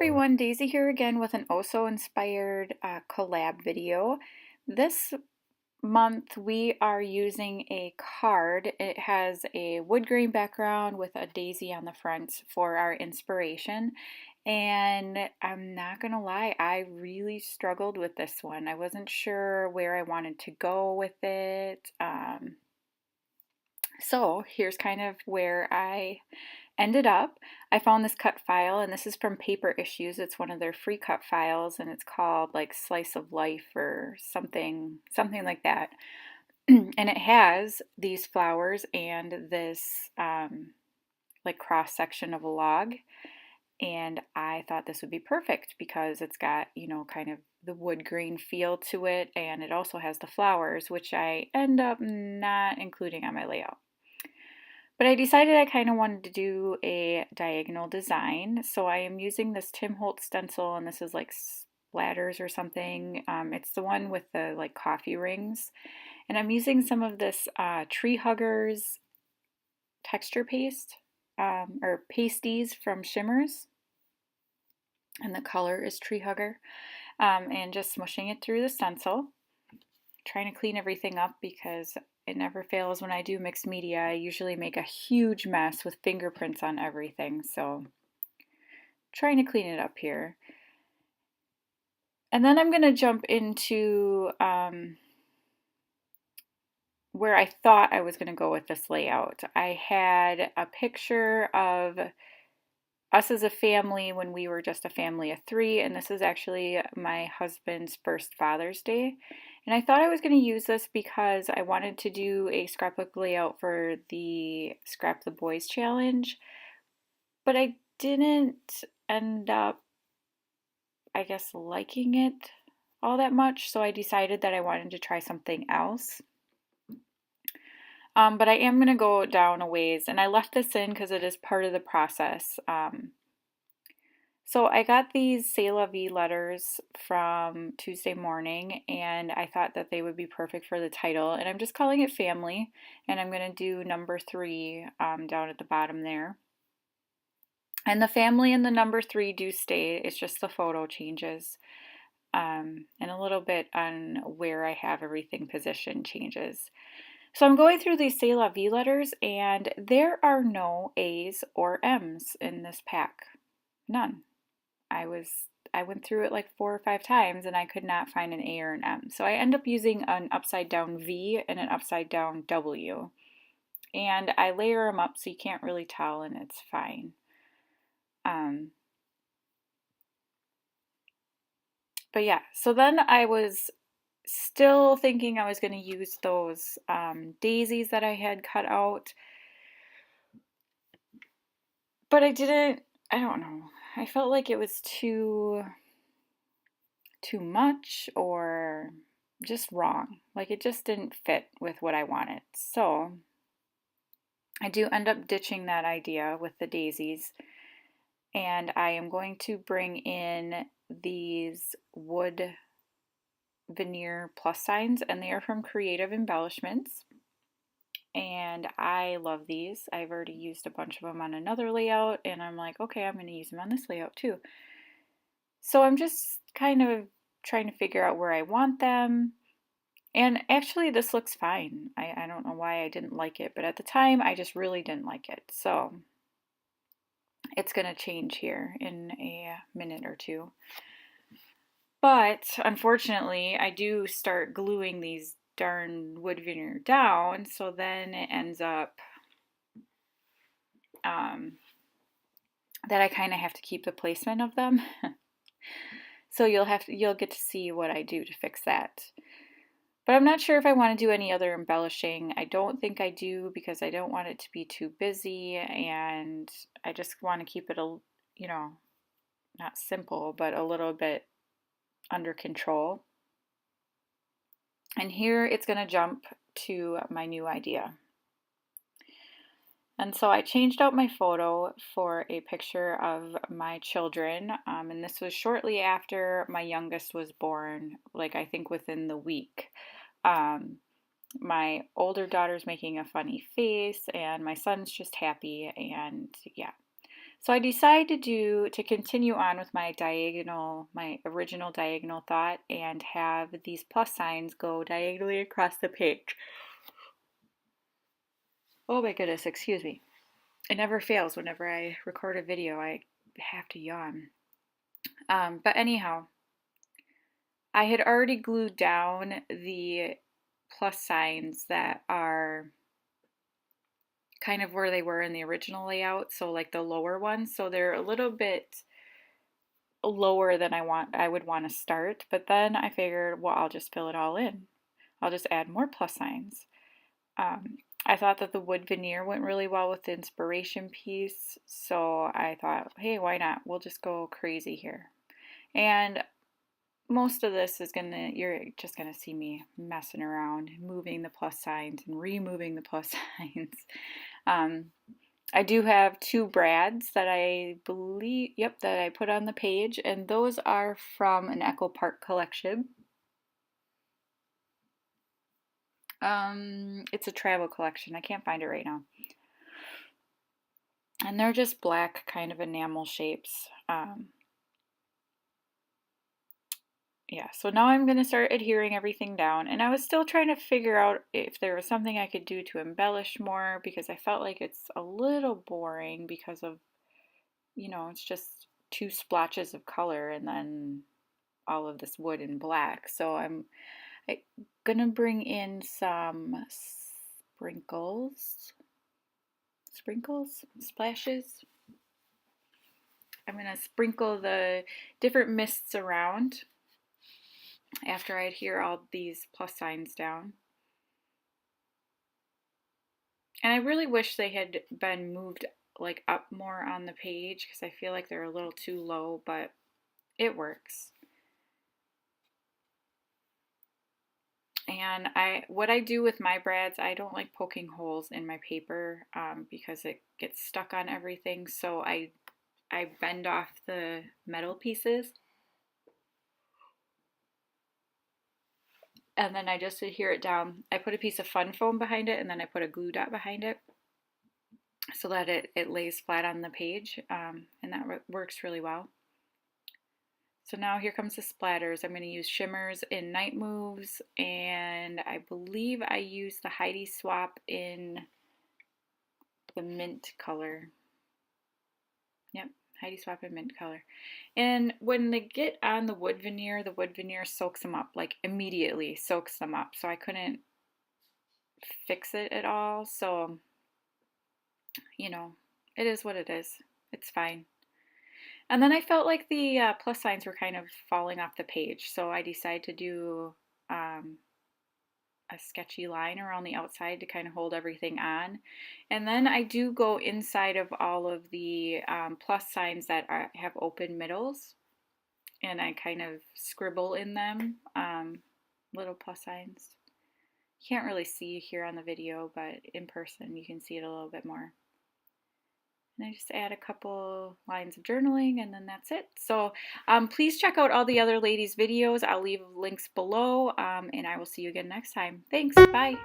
everyone, Daisy here again with an Oso inspired collab video. This month we are using a card. It has a wood grain background with a daisy on the front for our inspiration. And I'm not gonna lie, I really struggled with this one. I wasn't sure where I wanted to go with it. So here's kind of where I ended up. I found this cut file, and this is from Paper Issues. It's one of their free cut files, and it's called like Slice of Life or something like that. And it has these flowers and this like cross section of a log. And I thought this would be perfect because it's got, kind of the wood grain feel to it, and it also has the flowers, which I end up not including on my layout. But I decided I kind of wanted to do a diagonal design. So I am using this Tim Holtz stencil, and this is like splatters or something. It's the one with the like coffee rings. And I'm using some of this Tree Huggers texture paste or pasties from Shimmers. And the color is Tree Hugger. And just smushing it through the stencil. Trying to clean everything up because it never fails when I do mixed media. I usually make a huge mess with fingerprints on everything, so trying to clean it up here. And then I'm going to jump into where I thought I was going to go with this layout. I had a picture of us as a family when we were just a family of 3, and this is actually my husband's first Father's Day. And I thought I was going to use this because I wanted to do a scrapbook layout for the Scrap the Boys challenge, but I didn't end up, I guess, liking it all that much, so I decided that I wanted to try something else. But I am going to go down a ways, and I left this in because it is part of the process. So I got these C'est La Vie letters from Tuesday Morning, and I thought that they would be perfect for the title. And I'm just calling it Family, and I'm going to do number 3 down at the bottom there. And the family and the number 3 do stay, it's just the photo changes. And a little bit on where I have everything positioned changes. So I'm going through these C'est La Vie letters, and there are no A's or M's in this pack. None. I went through it like 4 or 5 times and I could not find an A or an M. So I end up using an upside down V and an upside down W. And I layer them up so you can't really tell, and it's fine. But yeah, so then I was still thinking I was going to use those daisies that I had cut out. But I didn't, I don't know. I felt like it was too much or just wrong. Like it just didn't fit with what I wanted. So I do end up ditching that idea with the daisies, and I am going to bring in these wood veneer plus signs, and they are from Creative Embellishments. And I love these. I've already used a bunch of them on another layout, and I'm like, okay, I'm going to use them on this layout too. So I'm just kind of trying to figure out where I want them. And actually this looks fine. I don't know why I didn't like it, but at the time I just really didn't like it. So it's going to change here in a minute or two. But unfortunately I do start gluing these darn wood veneer down, so then it ends up that I kind of have to keep the placement of them. So you'll get to see what I do to fix that. But I'm not sure if I want to do any other embellishing. I don't think I do because I don't want it to be too busy, and I just want to keep it not simple, but a little bit under control. And here it's going to jump to my new idea. And so I changed out my photo for a picture of my children, and this was shortly after my youngest was born, like I think within the week. My older daughter's making a funny face, and my son's just happy, and yeah. So I decided to continue on with my diagonal, my original diagonal thought, and have these plus signs go diagonally across the page. Oh my goodness, excuse me. It never fails whenever I record a video, I have to yawn. But anyhow, I had already glued down the plus signs that are kind of where they were in the original layout, so like the lower ones, so they're a little bit lower than I would want to start, but then I figured, well, I'll just fill it all in. I'll just add more plus signs. I thought that the wood veneer went really well with the inspiration piece, so I thought, hey, why not? We'll just go crazy here. And most of this is you're just gonna see me messing around, moving the plus signs and removing the plus signs. I do have two brads that I believe, yep, that I put on the page, and those are from an Echo Park collection. It's a travel collection. I can't find it right now. And they're just black kind of enamel shapes. Yeah, so now I'm going to start adhering everything down. And I was still trying to figure out if there was something I could do to embellish more because I felt like it's a little boring because of, it's just two splotches of color and then all of this wood in black. So I'm gonna bring in some splashes. I'm gonna sprinkle the different mists around after I adhere all these plus signs down. And I really wish they had been moved like up more on the page because I feel like they're a little too low, but it works. And what I do with my brads, I don't like poking holes in my paper because it gets stuck on everything. So I bend off the metal pieces and then I just adhere it down. I put a piece of fun foam behind it and then I put a glue dot behind it so that it lays flat on the page, and that works really well. So now here comes the splatters. I'm going to use shimmers in Night Moves, and I believe I used the Heidi Swap in the mint color. Yep, Heidi Swap in mint color. And when they get on the wood veneer soaks them up, like immediately soaks them up. So I couldn't fix it at all. So, it is what it is. It's fine. And then I felt like the plus signs were kind of falling off the page, so I decided to do a sketchy line around the outside to kind of hold everything on. And then I do go inside of all of the plus signs that have open middles, and I kind of scribble in them, little plus signs. You can't really see here on the video, but in person you can see it a little bit more. And I just add a couple lines of journaling and then that's it. So please check out all the other ladies' videos. I'll leave links below, and I will see you again next time. Thanks. Bye.